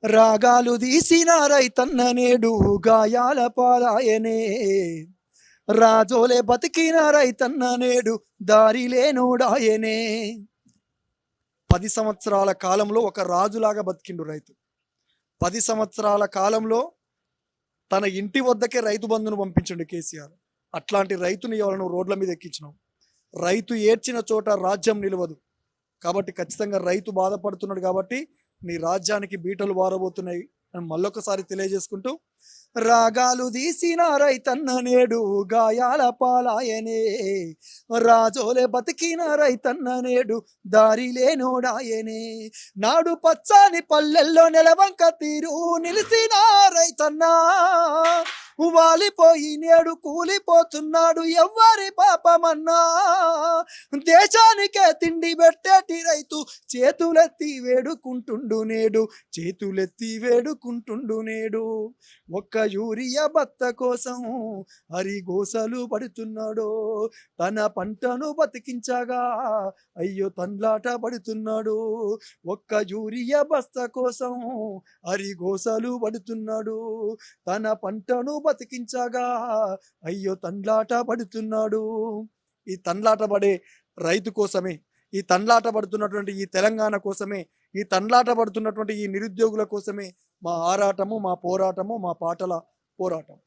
రాగాలు తీసిన రైతన్న నేడు గాయాల పాలాయనే. రాజోలే బతికిన రైతన్న నేడు దారి లేనోడాయనే. 10 సంవత్సరాల కాలంలో ఒక రాజులాగా బతికిండు రైతు. 10 సంవత్సరాల కాలంలో తన ఇంటి వద్దకే రైతు బంధును పంపించండు కేసీఆర్. అట్లాంటి రైతుని ఇవాళ నువ్వు రోడ్ల మీద ఎక్కించినావు. రైతు ఏడ్చిన చోట రాజ్యం నిలవదు. కాబట్టి ఖచ్చితంగా రైతు బాధపడుతున్నాడు కాబట్టి నీ రాజ్యానికి బీటలు వారబోతున్నాయి అని మళ్ళొకసారి తెలియజేసుకుంటూ, రాగాలు తీసిన రైతన్న నేడు గాయాల పాలాయనే. రాజోలే బతికిన రైతన్న నేడు దారి లేనోడాయనే. నాడు పచ్చాని పల్లెల్లో నెలవంక తీరు నిలిసిన రైతన్నా వాలిపోయి నేడు కూలిపోతున్నాడు ఎవ్వరి పాపమన్నా. దేశానికే తిండి పెట్టేటి రైతు చేతులెత్తి వేడుకుంటుండు నేడు, చేతులెత్తి వేడుకుంటుండు నేడు. ఒక్క యూరియా బత్త కోసం హరిగోసలు పడుతున్నాడు. తన పంటను బతికించగా అయ్యో తండ్లాట పడుతున్నాడు. ఒక్క యూరియా బస్త కోసం హరిగోసలు పడుతున్నాడు. తన పంటను బతికించగా అయ్యో తండ్లాట పడుతున్నాడు. ఈ తండ్లాట పడే రైతు కోసమే, ఈ తండ్లాట పడుతున్నటువంటి ఈ తెలంగాణ కోసమే, ఈ తండ్లాట పడుతున్నటువంటి ఈ నిరుద్యోగుల కోసమే మా ఆరాటము, మా పోరాటము, మా పాటల పోరాటం.